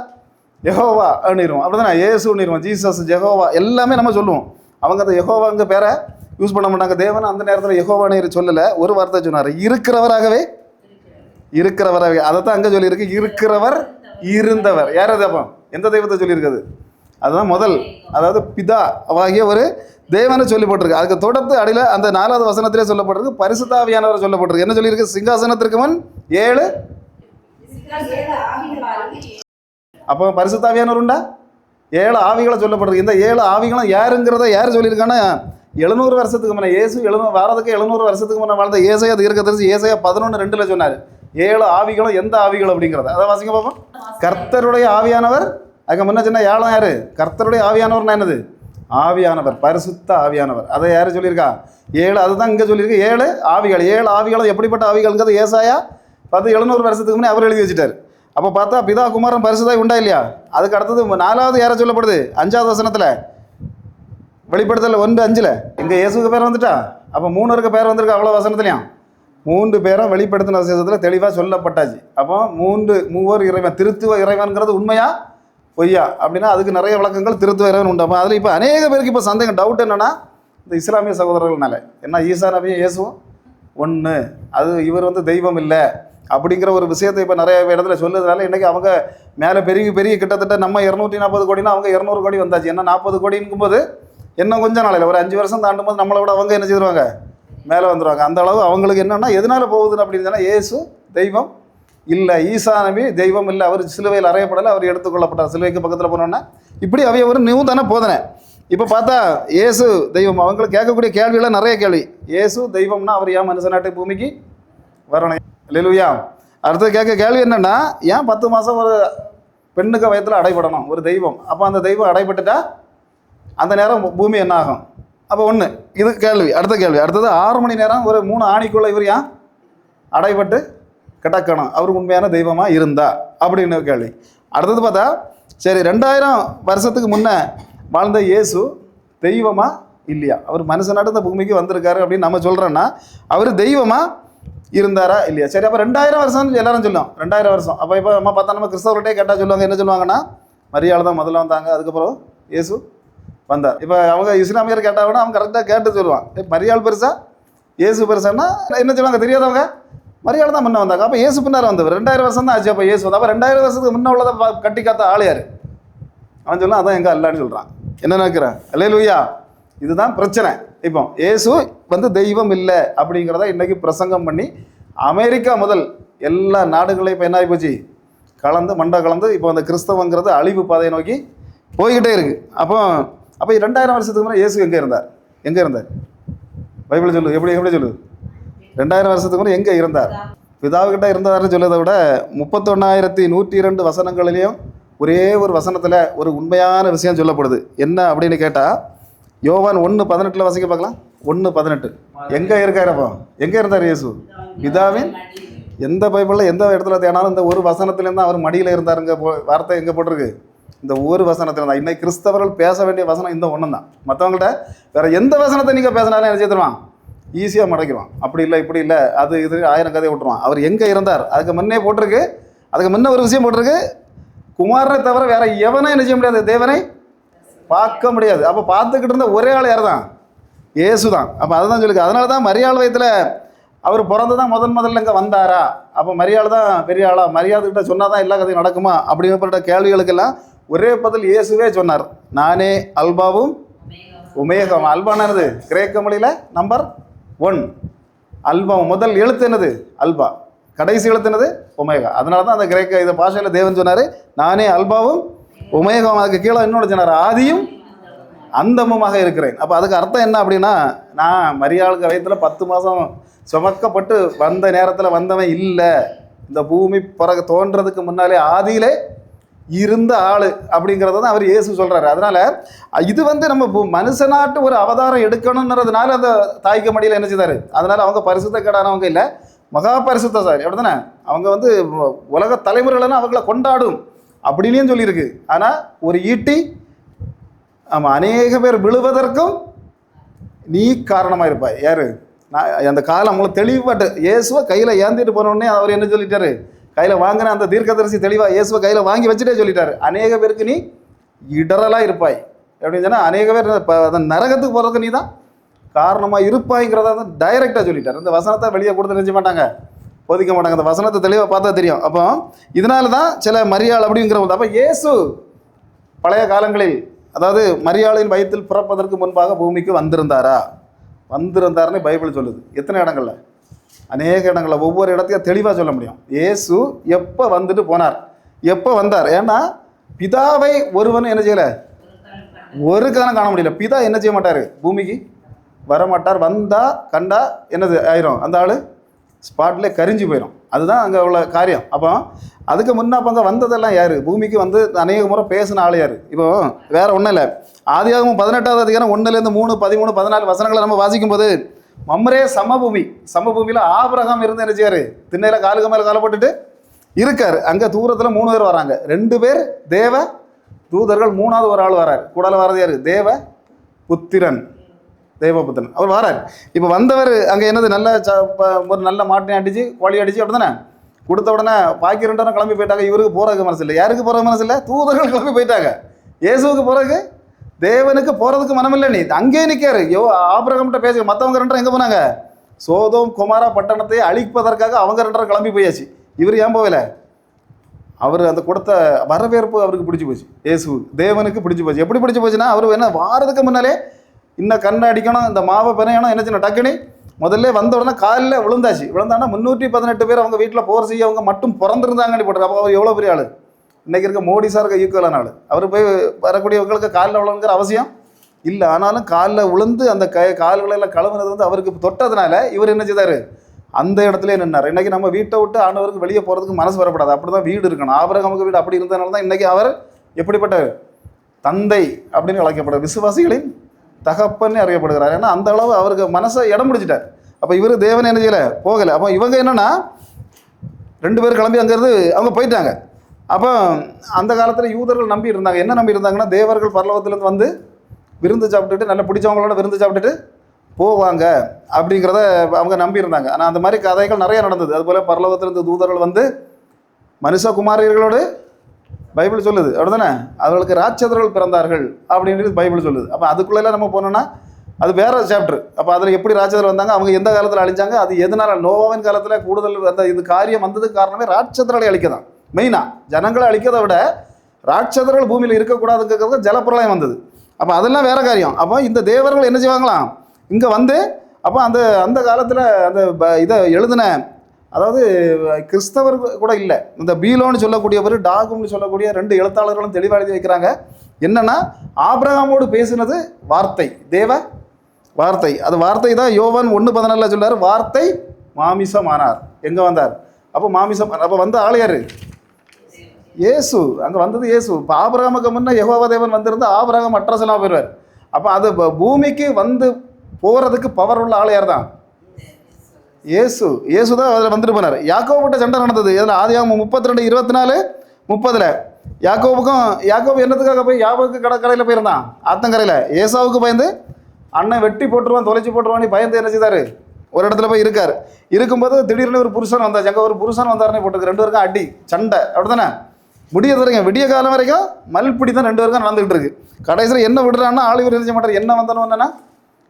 யெகோவா அப்படிடுவோம், அப்படி தானே இயேசுன்னிடுவோம், ஜீசஸ், யெகோவா எல்லாமே நம்ம சொல்லுவோம். அவங்க அந்த யெகோவாங்க பேரை யூஸ் பண்ண மாட்டாங்க. தேவன் அந்த நேரத்தில் யெகோவான்னு சொல்லலை, ஒரு வார்த்தை சொன்னார், இருக்கிறவராகவே. அதை தான் அங்கே சொல்லியிருக்கு, இருக்கிறவர் இருந்தவர். யார் அது? அப்போ எந்த தெய்வத்தை சொல்லியிருக்குது? அதுதான் முதல், அதாவது பிதா ஆகிய ஒரு தேவனை சொல்லப்பட்டிருக்கு. அதுக்கு தொடர்ந்து அடியில் அந்த 4வது வசனத்திலே சொல்லப்பட்டிருக்கு பரிசுத்தாவியானவர் சொல்லப்பட்டிருக்கு. என்ன சொல்லியிருக்கு? சிங்காசனத்திற்கு முன் 7. அப்போ பரிசுத்தாவியானவர் உண்டா? 7 ஆவிகளை சொல்லப்பட்டிருக்கு. இந்த 7 ஆவிகளும் யாருங்கிறத யார் சொல்லியிருக்காங்கன்னா, 700 வருஷத்துக்கு முன்னே இயேசு வாரதுக்கு 700 வருஷத்துக்கு முன்னே வாழ்ந்த ஏசாயா தீர்க்கதரிசி ஏசாயா 11:2 சொன்னார், 7 ஆவிகளும் எந்த ஆவிகள் அப்படிங்கிறத. அதை வாசிங்க பார்ப்போம். கர்த்தருடைய ஆவியானவர், அதுக்கு முன்ன சின்ன ஏழம் யாரு? கர்த்தருடைய ஆவியானவர்னா என்னது? ஆவியானவர், பரிசுத்த ஆவியானவர். அதை யார் சொல்லியிருக்கா? 7. அதுதான் இங்கே சொல்லியிருக்கு, 7 ஆவிகள். 7 ஆவிகளும் எப்படிப்பட்ட ஆவிகள்ங்கிறது ஏசாயா 700 வருஷத்துக்கு முன்னே அவர் எழுதி வச்சுட்டார். அப்போ பார்த்தா பிதா, குமாரன், பரிசுத்தாவி உண்டா இல்லையா? அதுக்கு அடுத்தது 4வது யாரை சொல்லப்படுது? 5வது வசனத்தில், வெளிப்படுத்தல 1:5. இங்கே இயேசுக்கு பேர் வந்துட்டா, அப்போ 3 பேர் வந்திருக்கு. அவ்வளோ வசனத்துலையும் 3 பேரும் வெளிப்படுத்தின விசேஷத்தில் தெளிவாக சொல்லப்பட்டாச்சு. அப்போ மூவர் இறைவன், திருத்துவ இறைவன்கிறது உண்மையா பொய்யா அப்படின்னா அதுக்கு நிறைய விளக்கங்கள் திருத்துவ இறைவன் உண்டு. அப்போ அதில் இப்போ அநேக பேருக்கு இப்போ சந்தேகம், டவுட் என்னென்னா, இந்த இஸ்லாமிய சகோதரர்கள்னால என்ன ஈசா நபியும் இயேசுவும் ஒன்று, அது இவர் வந்து தெய்வம் இல்லை அப்படிங்கிற ஒரு விஷயத்தை இப்போ நிறைய இடத்துல சொல்லுறதுனால இன்றைக்கி அவங்க மேலே பெரிய கிட்டத்தட்ட நம்ம 240 கோடினா அவங்க 200 கோடி வந்தாச்சு. ஏன்னா 40 கோடிங்கும்போது இன்னும் கொஞ்சம் நாளையில் ஒரு 5 வருஷம் தாண்டும் போது நம்மளை விட அவங்க என்ன செய்வாங்க, மேலே வந்துடுவாங்க. அந்த அளவு அவங்களுக்கு என்னென்னா எதனால் போகுதுன்னு அப்படின்னு சொன்னால், இயேசு தெய்வம் இல்லை, ஈசா நபி தெய்வம் இல்லை, அவர் சிலுவையில் அறையப்படலை, அவர் எடுத்துக்கொள்ளப்பட்டார் சிலுவைக்கு பக்கத்தில் போனோன்னா. இப்படி அவைய ஒரு நியூதான போதனை. இப்போ பார்த்தா இயேசு தெய்வம், அவங்களுக்கு கேட்கக்கூடிய கேள்வியெல்லாம் நிறைய கேள்வி. இயேசு தெய்வம்னா அவர் ஏன் மனுஷனாட்டு பூமிக்கு வரணும்? அல்லேலூயா. அடுத்தது கேட்க கேள்வி என்னென்னா, ஏன் 10 மாதம் ஒரு பெண்ணுக்கு வயத்தில் அடைபடணும் ஒரு தெய்வம்? அப்போ அந்த தெய்வம் அடைபட்டுட்டா அந்த நேரம் பூமி என்ன ஆகும்? அப்போ ஒன்று இது கேள்வி. அடுத்த கேள்வி, அடுத்தது 6 மணி நேரம் ஒரு 3 ஆணிக்குள்ளே இவர் ஏன் அடைபட்டு கிடக்கணும், அவருக்கு உண்மையான தெய்வமாக இருந்தா அப்படின்னு கேள்வி. அடுத்தது பார்த்தா, சரி 2000 வருஷத்துக்கு முன்னே வாழ்ந்த இயேசு தெய்வமா இல்லையா? அவர் மனுஷனாட்டு இந்த பூமிக்கு வந்திருக்காரு அப்படின்னு நம்ம சொல்கிறோன்னா, அவர் தெய்வமாக இருந்தாரா இல்லையா? சரி, அப்போ 2000 வருஷம் எல்லாரும் சொல்லுவோம், 2000 வருஷம். அப்போ இப்போ நம்ம பார்த்தா நம்ம கிறிஸ்தவர்கிட்டே கேட்டால் சொல்லுவாங்க, என்ன சொல்லுவாங்கன்னா, மரியாள் தான் முதல்ல வந்தாங்க, அதுக்கப்புறம் இயேசு வந்தார். இப்போ அவங்க இஸ்லாமியர் கேட்டால் கூட அவங்க கரெக்டாக கேட்டு சொல்லுவான், மரியாள் பெருசா இயேசு பெருசான்னா என்ன சொல்லுவாங்க தெரியாதவங்க, மரியாள் தான் முன்னே வந்தாங்க. அப்போ இயேசு பின்னார் வந்தவர் 2000 வருஷம் தான் ஆச்சு. அப்போ இயேசு வந்து அப்போ 2000 வருஷத்துக்கு முன்னே உள்ளதை கட்டி காத்த ஆள் யார்? அவன் சொல்லலாம், அதான் எங்கே அல்லான்னு சொல்கிறான். என்ன நினைக்கிறேன்? அல்லேலூயா. இதுதான் பிரச்சனை. இப்போ இயேசு வந்து தெய்வம் இல்லை அப்படிங்கிறத இன்றைக்கி பிரசங்கம் பண்ணி அமெரிக்கா முதல் எல்லா நாடுகளையும் இப்போ என்ன ஆகி போச்சு, மண்டை கலந்து இப்போ அந்த கிறிஸ்தவங்கிறது அழிவு பாதையை நோக்கி போய்கிட்டே இருக்குது. அப்போ 2000 வருஷத்துக்கு முன்னே இயேசு எங்கே இருந்தார்? பைபிள் சொல்லு, எப்படி சொல்லுது? 2000 வருஷத்துக்கு முன்னே எங்கே இருந்தார்? பிதாவுக்கிட்ட இருந்தார்னு சொல்லுறதை விட 31,102 வசனங்களிலையும் ஒரே ஒரு வசனத்தில் ஒரு உண்மையான விஷயம் சொல்லப்படுது. என்ன அப்படின்னு கேட்டால், யோவான் 1:18 வாசிக்க பார்க்கலாம். 1:18. எங்கே இருக்கார்? அப்போ எங்கே இருந்தார் இயேசு? பிதாவின் எந்த பைபிளில் எந்த இடத்துல தேனாலும் இந்த ஒரு வசனத்துலேருந்து அவர் மடியில் இருந்தாருங்க வார்த்தை எங்கே போட்டிருக்கு? இந்த ஒரு வசனத்தில் தான். இன்னைக்கு கிறிஸ்தவர்கள் பேச வேண்டிய வசனம் இந்த ஒன்று தான். மற்றவங்கள்ட்ட வேறு எந்த வசனத்தை நீங்கள் பேசினாலும் என்ன செய்துருவான்? ஈஸியாக மடக்கிடுவான். அப்படி இல்லை, இப்படி இல்லை, அது இது 1000 கதையை விட்டுருவான். அவர் எங்கே இருந்தார் அதுக்கு முன்னே போட்டிருக்கு. அதுக்கு முன்ன ஒரு விஷயம் போட்டிருக்கு, குமாரனை தவிர வேற எவனை என்ன செய்ய முடியாது, தேவனை பார்க்க முடியாது. அப்போ பார்த்துக்கிட்டு இருந்த ஒரே ஆள் யார் தான்? இயேசு தான். அப்போ அதை தான் சொல்லிருக்கு. அதனால தான் மரியாள் வயத்தில் அவர் பிறந்து தான் முதல்ல இங்கே வந்தாரா? அப்போ மரியாள் தான் பெரிய ஆளா? மரியாதைகிட்ட சொன்னால் தான் எல்லா கதையும் நடக்குமா அப்படிங்கப்பட்ட கேள்விகளுக்கெல்லாம் ஒரே பதில் இயேசுவே சொன்னார். நானே அல்பாவும் உமேகம். அல்பானது கிரேக்க மொழியில் நம்பர் 1. அல்பா முதல் எழுத்து என்னது? அல்பா. கடைசி எழுத்து என்னது? ஒமேகா. அதனால தான் அந்த கிரேக்க இந்த பாஷையில் தேவன் சொன்னார், நானே அல்பாவும் உமேகம். அதுக்கு கீழே இன்னொன்று சொன்னார், ஆதியும் அந்தமுமாக இருக்கிறேன். அப்போ அதுக்கு அர்த்தம் என்ன அப்படின்னா, நான் மரியாளுக்கு வயத்தில் 10 மாதம் சுமக்கப்பட்டு வந்த நேரத்தில் வந்தவன் இல்லை. இந்த பூமி பிறகு தோன்றதுக்கு முன்னாலே ஆதியிலே இருந்த ஆள் அப்படிங்கிறத தான் அவர் இயேசு சொல்கிறாரு. அதனால் இது நம்ம மனுஷனாட்டு ஒரு அவதாரம் எடுக்கணுன்றதுனால அந்த தாய்க்கு மடியில் என்ன செய்தார்? அதனால் அவங்க பரிசுத்த கேடானவங்க இல்லை, மகா பரிசுத்த சார் எப்படி தானே? அவங்க உலக தலைமுறைகள்னா அவங்கள கொண்டாடும் அப்படின்னும் சொல்லியிருக்கு. ஆனால் ஒரு ஈட்டி ஆமாம் அநேக பேர் விழுவதற்கும் நீ காரணமாக இருப்பாய். யார்? நான் அந்த காலம் அவங்களுக்கு தெளிவாட்டு இயேசுவை கையில் ஏந்திட்டு போனோடனே அவர் என்ன சொல்லிட்டாரு? கையில் வாங்கின அந்த தீர்க்கதரிசி தெளிவாக இயேசுவை கையில் வாங்கி வச்சுட்டே சொல்லிட்டாரு, அநேக பேருக்கு நீ இடரலாக இருப்பாய் அப்படின்னு சொன்னால் அநேக பேர் அந்த நரகத்துக்கு போகிறதுக்கு நீ தான் காரணமாக இருப்பாய்ங்கிறத வந்து டைரெக்டாக சொல்லிட்டார். இந்த வசனத்தை வெளியே கொடுத்து நினைச்ச மாட்டாங்க, போதிக்க மாட்டாங்க. அந்த வசனத்தை தெளிவாக பார்த்தா தெரியும். அப்போ இதனால தான் சில மரியாள் அப்படிங்கிறவங்க. அப்போ இயேசு பழைய காலங்களில், அதாவது மரியாளின் வயிற்றில் பிறப்பதற்கு முன்பாக பூமிக்கு வந்திருந்தாருன்னு பைபிள் சொல்லுது. எத்தனை இடங்கள்ல? அநேக இடங்களில். ஒவ்வொரு இடத்தையும் தெளிவாக சொல்ல முடியும். இயேசு எப்போ வந்துட்டு போனார், எப்போ வந்தார்? ஏன்னா பிதாவை ஒருவன் என்ன செய்யலை, ஒரு காலம் காண முடியல. பிதா என்ன செய்ய மாட்டார், பூமிக்கு வரமாட்டார். வந்தா கண்டா என்னது ஆயிரும், அந்த ஆள் ஸ்பாட்ல கரிஞ்சு போயிடும். அதுதான் அங்கே உள்ள காரியம். அப்போ அதுக்கு முன்னே அப்போ அங்கே வந்ததெல்லாம் யார்? பூமிக்கு வந்து அநேக முறை பேசின ஆள் யார்? இப்போ வேற ஒன்றும் இல்லை. ஆதியாகமம் 18வது அதிகாரம் 1-3, 13, 14 வசனங்களை நம்ம வாசிக்கும் போது, மம்ரே சமபூமியில் ஆபிரகாம் இருந்து என்ன செய்யாரு? திண்ணையில் காலுக்கு மேலே காலை போட்டுட்டு இருக்காரு. அங்கே தூரத்தில் 3 பேர் வராங்க. 2 பேர் தேவ தூதர்கள், 3வது ஒரு ஆள் வரார். கூடால வர்றது யார்? தேவபுத்திரன். அவர் வரார். இப்போ வந்தவர் அங்கே என்னது, நல்ல ஒரு நல்ல மாட்டினை அடிச்சு கோழி அடிச்சு அப்படி தானே கொடுத்த உடனே பாக்கி 2 கிளம்பி போயிட்டாங்க. இவருக்கு போகிறதுக்கு மனசு இல்லை. யாருக்கு போகிறது மனசு இல்லை? தூதர்கள் கிளம்பி போயிட்டாங்க. இயேசுவுக்கு போகிறதுக்கு, தேவனுக்கு போகிறதுக்கு மனமில்லை. நீ அங்கேயே நிற்காரு. ஆபிரகாம்கிட்ட பேச. மற்றவங்க 2 எங்கே போனாங்க? சோதோம் குமாரா பட்டணத்தை அழிப்பதற்காக அவங்க 2 கிளம்பி போயாச்சு. இவர் ஏன் போகலை? அவர் அந்த கொடுத்த வரவேற்பு அவருக்கு பிடிச்சி போச்சு. இயேசு தேவனுக்கு பிடிச்சி போச்சு. எப்படி பிடிச்சி போச்சுன்னா, அவர் என்ன வாரதுக்கு முன்னாலே இன்னும் கண்ணை அடிக்கணும், இந்த மாவை பிணையணும், என்ன செய்யணும், டக்குனி முதல்ல வந்த உடனே காலில் விழுந்தாங்கன்னா 318 பேர் அவங்க வீட்டில் போர் செய்ய அவங்க மட்டும் பிறந்திருந்தாங்கன்னு போட்டுரு. அப்போ அவர் எவ்வளோ பெரிய ஆள்? இன்றைக்கி இருக்க மோடி சாருக்கு ஈக்குவலான ஆள். அவர் போய் வரக்கூடியவங்களுக்கு காலில் விழுங்கிற அவசியம் இல்லை. ஆனாலும் காலில் விழுந்து அந்த கால்களெல்லாம் கழுவுனது வந்து அவருக்கு தொட்டதுனால இவர் என்ன செய்தார்? அந்த இடத்துல நின்னார். இன்றைக்கி நம்ம வீட்டை விட்டு ஆண்டவருக்கு வெளியே போகிறதுக்கு மனசு வரப்படாது. அப்படி தான் வீடு இருக்கணும். ஆபிரகாமுக்கு வீடு அப்படி இருந்ததுனால தான் இன்றைக்கி அவர் எப்படிப்பட்ட தந்தை அப்படின்னு அழைக்கப்படுறார், விசுவாசிகளின் தகப்பன்னு அறியப்படுகிறார். ஏன்னா அந்த அளவு அவருக்கு மனசை இடம் பிடிச்சிட்டார். அப்போ இவர் தேவன் என்ன செய்யலை, போகலை. அப்போ இவங்க என்னென்னா 2 பேர் கிளம்பி அங்கேருந்து அவங்க போயிட்டாங்க. அப்போ அந்த காலத்தில் யூதர்கள் நம்பி இருந்தாங்க. என்ன நம்பி இருந்தாங்கன்னா, தேவர்கள் பரலோகத்திலேருந்து வந்து விருந்து சாப்பிட்டுட்டு, நல்லா பிடிச்சவங்களோட விருந்து சாப்பிட்டுட்டு போவாங்க அப்படிங்கிறத அவங்க நம்பி இருந்தாங்க. ஆனால் அந்த மாதிரி கதைகள் நிறைய நடந்தது. அதுபோல் பரலோகத்திலிருந்து தூதர்கள் வந்து மனுஷகுமாரியர்களோடு பைபிள் சொல்லுது, அப்படிதானே? அவர்களுக்கு ராட்சதர்கள் பிறந்தார்கள் அப்படின்றது பைபிள் சொல்லுது. அப்போ அதுக்குள்ளெல்லாம் நம்ம போனோம்னா அது வேற சாப்டர். அப்போ அதில் எப்படி ராட்சதர் வந்தாங்க, அவங்க எந்த காலத்தில் அழிஞ்சாங்க, அது எதனால் நோவாவின் காலத்தில் கூடுதல் அந்த இது காரியம் வந்ததுக்கு காரணமே ராட்சதர்களை அழிக்க தான். மெயினாக ஜனங்களை அழிக்கிறதை விட ராட்சதர்கள் பூமியில் இருக்கக்கூடாதுங்கிறது ஜலப்பிரளயம் வந்தது. அப்போ அதெல்லாம் வேற காரியம். அப்போ இந்த தேவர்கள் என்ன செய்வாங்களாம், இங்கே வந்து அப்போ அந்த காலத்தில் அந்த இதை எழுதின, அதாவது கிறிஸ்தவர் கூட இல்லை, இந்த பீலோன்னு சொல்லக்கூடியவர், டாகும்னு சொல்லக்கூடிய 2 எழுத்தாளர்களும் தெளிவாக எழுதி வைக்கிறாங்க. என்னன்னா, ஆபிரகாமோடு பேசினது வார்த்தை, தேவ வார்த்தை. அது வார்த்தை தான் யோவான் 1:14 சொல்றாரு, வார்த்தை மாமிசமானார். எங்கே வந்தார்? அப்போ மாமிசம். அப்போ வந்த ஆள் யார்? இயேசு அங்கே வந்தது இயேசு. இப்போ ஆபிரகாமுக்கு முன்னே யெகோவா தேவன் வந்திருந்து ஆபிரகாம் அட்ரஸ்லாம் போயிடுவார். அப்போ அது பூமிக்கு வந்து போகிறதுக்கு பவர் உள்ள ஆள் யார் தான்? இயேசு. இயேசு தான் அதில் வந்துட்டு போனார். யாக்கோபுட்ட சண்டை நடந்தது இதில் ஆதியாகமம் 32:24-30. யாக்கோபு என்னத்துக்காக போய் யாபோக்கு கடையில் போயிருந்தான், ஆத்தங்கரையில். ஏசாவுக்கு பயந்து அண்ணன் வெட்டி போட்டுருவான், தொலைச்சி போட்டுருவான்னு பயந்து என்ன செய்தார், ஒரு இடத்துல போய் இருக்கார். இருக்கும்போது திடீர்னு ஒரு புருஷன் வந்தாச்சு. அங்கே ஒரு புருஷன் வந்தாருன்னு போட்டுருக்கு. 2 பேருக்கும் அடி சண்டை, அப்படி தானே? விடிய காலம் வரைக்கும் மல்பிடி தான் 2 பேருக்கும் நடந்துகிட்டு இருக்கு. கடைசியில் என்ன விடுறான்னா ஆளிவர் நினைச்ச மாட்டார். என்ன வந்தாலும் என்னன்னா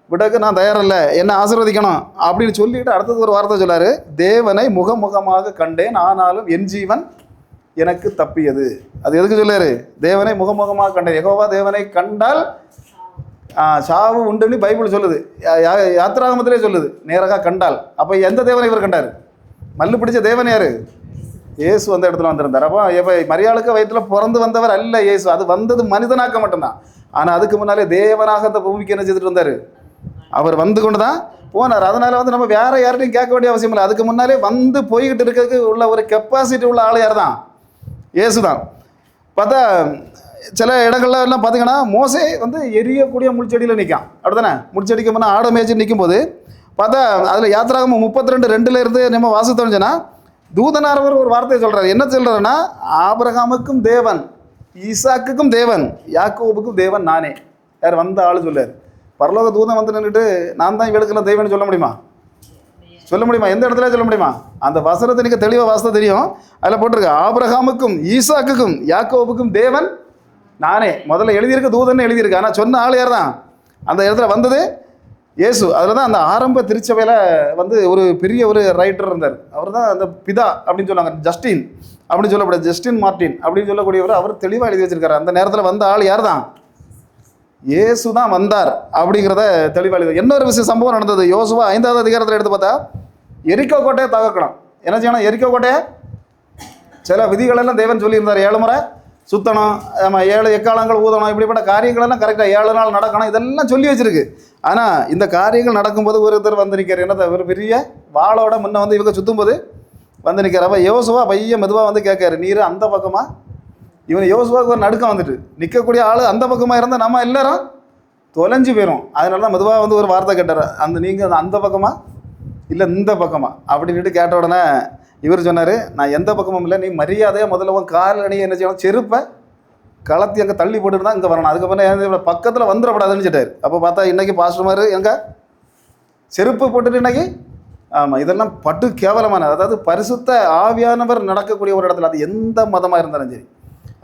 விடக்கு நான் தயாரில்லை, என்ன ஆசீர்வதிக்கணும் அப்படின்னு சொல்லிட்டு அடுத்தது ஒரு வார்த்தை சொல்லாரு, தேவனை முகமுகமாக கண்டேன் ஆனாலும் என் ஜீவன் எனக்கு தப்பியது. அது எதுக்கு சொல்லாரு? தேவனை முகமுகமாக கண்டேன். யெகோவா தேவனை கண்டால் சாவு உண்டுன்னு பைபிள் சொல்லுது, யாத்திராகமத்திலே சொல்லுது, நேராக கண்டால். அப்போ எந்த தேவனை இவர் கண்டார்? மல்லு பிடிச்ச தேவன் யாரு? இயேசு அந்த இடத்துல வந்திருந்தார். அப்போ மரியாளுக்கு வயிற்றில் பிறந்து வந்தவர் அல்ல இயேசு. அது வந்தது மனிதனாக்க மட்டும்தான். ஆனால் அதுக்கு முன்னாலே தேவனாக அந்த பூமிக்கு என்ன செய்துட்டு வந்தார்? அவர் வந்து கொண்டு தான் போனார். அதனால வந்து நம்ம வேற யார்ட்டையும் கேட்க வேண்டிய அவசியம் இல்லை. அதுக்கு முன்னாலே வந்து போய்கிட்டு இருக்கிறதுக்கு உள்ள ஒரு கெப்பாசிட்டி உள்ள ஆள் யார் தான்? இயேசு தான். பார்த்தா சில இடங்கள்ல எல்லாம் பார்த்தீங்கன்னா மோசே வந்து எரியக்கூடிய முள்செடியில் நிற்கான், அப்படி தானே? முள்செடிக்கு முன்னே ஆட மேய்ச்சி நிற்கும் போது பார்த்தா அதில் யாத்திராகமம் 32:2 நம்ம வாசித்தோம்னா தூதனாரவர் ஒரு வார்த்தையை சொல்கிறார். என்ன சொல்கிறாருன்னா, ஆபிரகாமுக்கும் தேவன், ஈசாக்குக்கும் தேவன், யாக்கோபுக்கும் தேவன் நானே. யார் வந்த ஆள் சொல்லார். பரலோக தூதன் வந்து நின்றுட்டு நான் தான் இவளுக்கெல்லாம் தெய்வம்னு சொல்ல முடியுமா? சொல்ல முடியுமா? எந்த இடத்துல சொல்ல முடியுமா? அந்த வசனத்தை நீங்கள் தெளிவாக வாசித்தா தெரியும். அதில் போட்டிருக்கு, ஆபிரகாமுக்கும் ஈசாக்குக்கும் யாக்கோபுக்கும் தேவன் நானே. முதல்ல எழுதியிருக்க தூதன் எழுதியிருக்கு. ஆனால் சொன்ன ஆள் யார் தான்? அந்த இடத்துல வந்தது இயேசு. அதில் தான் அந்த ஆரம்ப திருச்சபையில் வந்து ஒரு பெரிய ஒரு ரைட்டர் இருந்தார். அவர் தான் அந்த பிதா அப்படின்னு சொன்னாங்க, ஜஸ்டின் அப்படின்னு சொல்லக்கூடாது, ஜஸ்டின் மார்ட்டின் அப்படின்னு சொல்லக்கூடியவர். அவர் தெளிவாக எழுதி வச்சிருக்காரு. அந்த நேரத்தில் வந்த ஆள் யார் தான்? இயேசு தான் வந்தார் அப்படிங்கிறத தெளிவாக எழுதி. இன்னொரு விஷயம் சம்பவம் நடந்தது. யோசுவா 5வது அதிகாரத்தில் எடுத்து பார்த்தா எரிக்கோ கோட்டையை தகர்க்கணும். என்ன செய்யணும்? எரிக்கோ கோட்டையை சில விதிகளெல்லாம் தேவன் சொல்லியிருந்தார். 7 முறை சுத்தணும், நம்ம 7 எக்காலங்கள் ஊதணும், இப்படிப்பட்ட காரியங்களெல்லாம் கரெக்டாக 7 நாள் நடக்கணும், இதெல்லாம் சொல்லி வச்சிருக்கு. ஆனால் இந்த காரியங்கள் நடக்கும்போது ஒருத்தர் வந்து நிற்கிறார். என்னத்தை? ஒரு பெரிய வாளோட முன்ன வந்து இவங்க சுற்றும்போது வந்து நிற்கிறார். அப்போ யோசுவா பையன் மெதுவாக வந்து கேட்காரு, நீர் அந்த பக்கமாக? இவன் யோசுவாவுக்கு ஒரு நடுக்கம் வந்துட்டு, நிற்கக்கூடிய ஆள் அந்த பக்கமாக இருந்தால் நம்ம எல்லாரும் தொலைஞ்சு போயிடும். அதனால தான் மெதுவாக வந்து ஒரு வார்த்தை கேட்டார், நீங்கள் அந்த பக்கமா இல்லை இந்த பக்கமா அப்படின்ட்டு கேட்ட உடனே இவர் சொன்னார், நான் எந்த பக்கமும் இல்லை, நீ மரியாதையாக முதல்ல உன் கால் அணியை என்ன செய்யணும், செருப்பை கலத்தி அங்கே தள்ளி போட்டுட்டு தான் இங்கே வரணும், அதுக்கப்புறம் பக்கத்தில் வந்துடக்கூடாதுன்னு சொல்லிட்டார். அப்போ பார்த்தா இன்றைக்கி பாஸ்டர் மாதிரி எங்கே செருப்பு போட்டுட்டு இன்றைக்கி, ஆமாம், இதெல்லாம் பட்டு கேவலமான, அதாவது பரிசுத்த ஆவியானவர் நடக்கக்கூடிய ஒரு இடத்துல, அது எந்த மதமாக இருந்தாலும் சரி,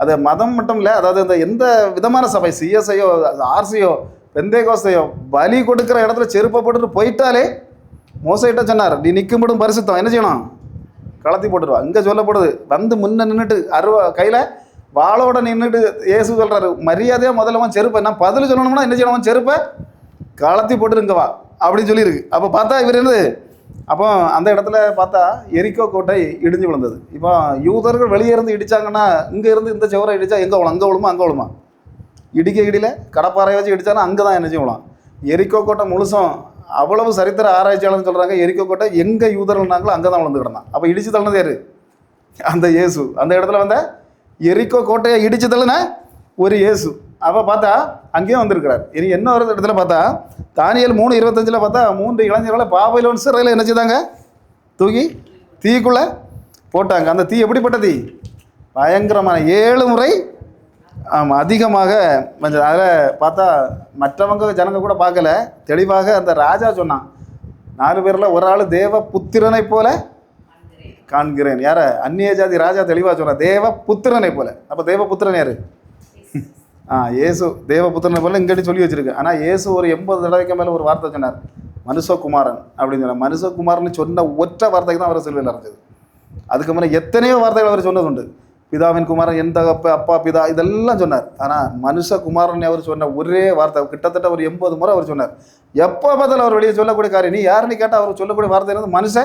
அது மதம் மட்டும் இல்லை, அதாவது இந்த எந்த விதமான சபை, சிஎஸ்ஐயோ ஆர்சியோ பெந்தேகோஸ்தையோ பலி கொடுக்குற இடத்துல செருப்பை போட்டுட்டு போயிட்டாலே, மோசையிட்ட சொன்னார், நீ நிற்கும்படும் பரிசுத்தம் என்ன செய்யணும், கலத்தி போட்டுருவா. இங்கே சொல்லப்படுது, வந்து முன்ன நின்றுட்டு கையில் வாளோட நின்றுட்டு இயேசு சொல்கிறாரு, மரியாதையாக முதல்லவன் செருப்பை, நான் பதில் சொல்லணும்னா என்ன செய்யணும், செருப்பை கலத்தி போட்டுருங்க வா அப்படின்னு சொல்லியிருக்கு. அப்போ பார்த்தா இவர் என்னது, அப்போ அந்த இடத்துல பார்த்தா எரிக்கோ கோட்டை இடிஞ்சு விழுந்தது. இப்போ யூதர்கள் வெளியே இருந்து இடித்தாங்கன்னா, இங்கே இருந்து இந்த சுவரை இடித்தா எங்கே விழும், அங்கே விழுமா அங்கே விழுமா? இடியில கடப்பாறையை வச்சு இடித்தானா அங்கே தான் என்ன செய்யலாம். எரிக்கோ கோட்டை முழுசும் அவ்வளவு சரித்திர ஆராய்ச்சியாளர்னு சொல்கிறாங்க, எரிக்கோ கோட்டை எங்கே யூதர்கள்னாங்களோ அங்கே தான் விழுந்து கிடந்தான். அப்போ இடிச்சு தள்ளினது யார்? அந்த இயேசு. அந்த இடத்துல வந்த எரிக்கோ கோட்டையை இடிச்சு தள்ளின ஒரு இயேசு. அப்போ பார்த்தா அங்கேயும் வந்திருக்கிறார். இனி என்ன ஒரு இடத்துல பார்த்தா தானியேல் 3:25 பார்த்தா 3 இளைஞர்களை பாபிலோன் சிறையில் என்ன செய்தாங்க, தூக்கி தீக்குள்ளே போட்டாங்க. அந்த தீ எப்படிப்பட்ட தீ? பயங்கரமான 7 முறை ஆமாம் அதிகமாக. அதில் பார்த்தா மற்றவங்க ஜனங்க கூட பார்க்கல, தெளிவாக அந்த ராஜா சொன்னான், 4 பேரில் ஒரு ஆள் தேவ புத்திரனை போல காண்கிறேன். யார? அந்நிய ஜாதி ராஜா தெளிவாக சொன்னான், தேவ புத்திரனை போல. அப்போ தேவ புத்திரன் யார்? இயேசு தேவ புத்திரனை போல இங்கேட்டு சொல்லி வச்சிருக்கு. ஆனால் இயேசு ஒரு 80 தடவைக்கு மேலே ஒரு வார்த்தை சொன்னார், மனுஷகுமாரன் அப்படின்னு சொன்னார். மனுஷகுமாரன் சொன்ன ஒற்றை வார்த்தைக்கு தான் அவர் சிலுவையில் அரைஞ்சது. அதுக்கு முன்னே எத்தனையோ வார்த்தைகள் அவர் சொன்னது உண்டு. பிதாவின் குமாரன், என் தகப்ப, அப்பா பிதா, இதெல்லாம் சொன்னார். ஆனால் மனுஷகுமாரன் அவர் சொன்ன ஒரே வார்த்தை கிட்டத்தட்ட ஒரு 80 முறை அவர் சொன்னார். எப்போ பார்த்தாலும் அவர் வெளியே சொல்லக்கூடிய காரியம், நீ யாருன்னு கேட்டால் அவர் சொல்லக்கூடிய வார்த்தை என்னது, மனுஷ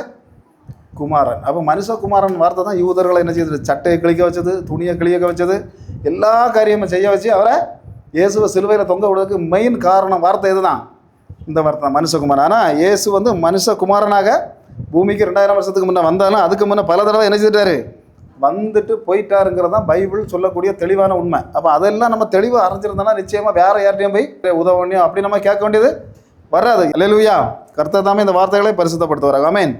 குமாரன். அப்போ மனுஷகுமாரன் வார்த்தை தான் யூதர்களை என்ன செய்தது, சட்டையை கிழிக்க வச்சது, துணியை கிழிக்க வச்சது, எல்லா காரியமும் செய்ய வச்சு அவரை இயேசுவை சிலுவையில் தொங்க விடுறதுக்கு மெயின் காரணம் வார்த்தை இதுதான், இந்த வார்த்தை தான், மனுஷகுமாரன். ஆனால் இயேசு வந்து மனுஷகுமாரனாக பூமிக்கு 2000 வருஷத்துக்கு முன்னே வந்தாலும் அதுக்கு முன்னே பல தடவை என்ன செய்துட்டாரு, வந்துட்டு போயிட்டாருங்கிறது தான் பைபிள் சொல்லக்கூடிய தெளிவான உண்மை. அப்போ அதெல்லாம் நம்ம தெளிவாக அறிஞ்சிருந்தோம்னா நிச்சயமாக வேறு யார்ட்டையும் போய் உதவணும் அப்படி நம்ம கேட்க வேண்டியது வராது. அல்லேலூயா. கர்த்தர் தாமே இந்த வார்த்தைகளை பரிசுத்தப்படுத்துவார். ஆமென்.